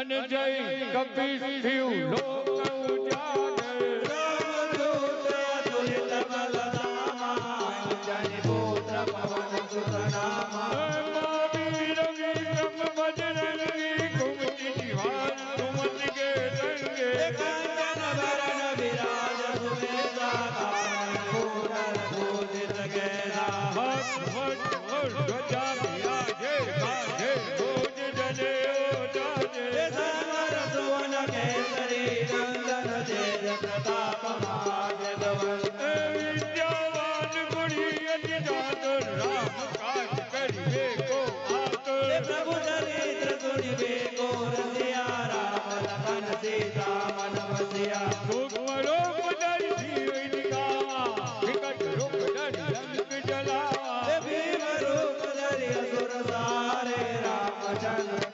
અને જય કપી થયું લોક ઉજાગર રામદૂત અતુલિત બલધામા અંજની પુત્ર પવન સુત નામા મહાવીર વિક્રમ બજરંગી કુમતિ નિવાસ સુમન કે રંગે કંચન વરણ વિરાજ સુવેદા કાનન કુંડલ ભૂષિત કેલા ધ્વજા વિરાજે કાંધે ભોજ જને ઓજાજે સમર સુવન કેસરી નંદન તેજ પ્રતાપ મહાજગવંત વિદ્યાવાન ગુણી અતિ જાતર રામ કાજ કરીએ કો આતુર પ્રભુ ચરિત્ર સુનિબે કો રસિયા રામ લખન સીતા મન વસિયા સૂક્ષ્મ રૂપ દર્શી વિનિકા વિકટ રૂપ ધરી અંક જલા ભીમ રૂપ ધરી અસુર સારે રામચંદ્ર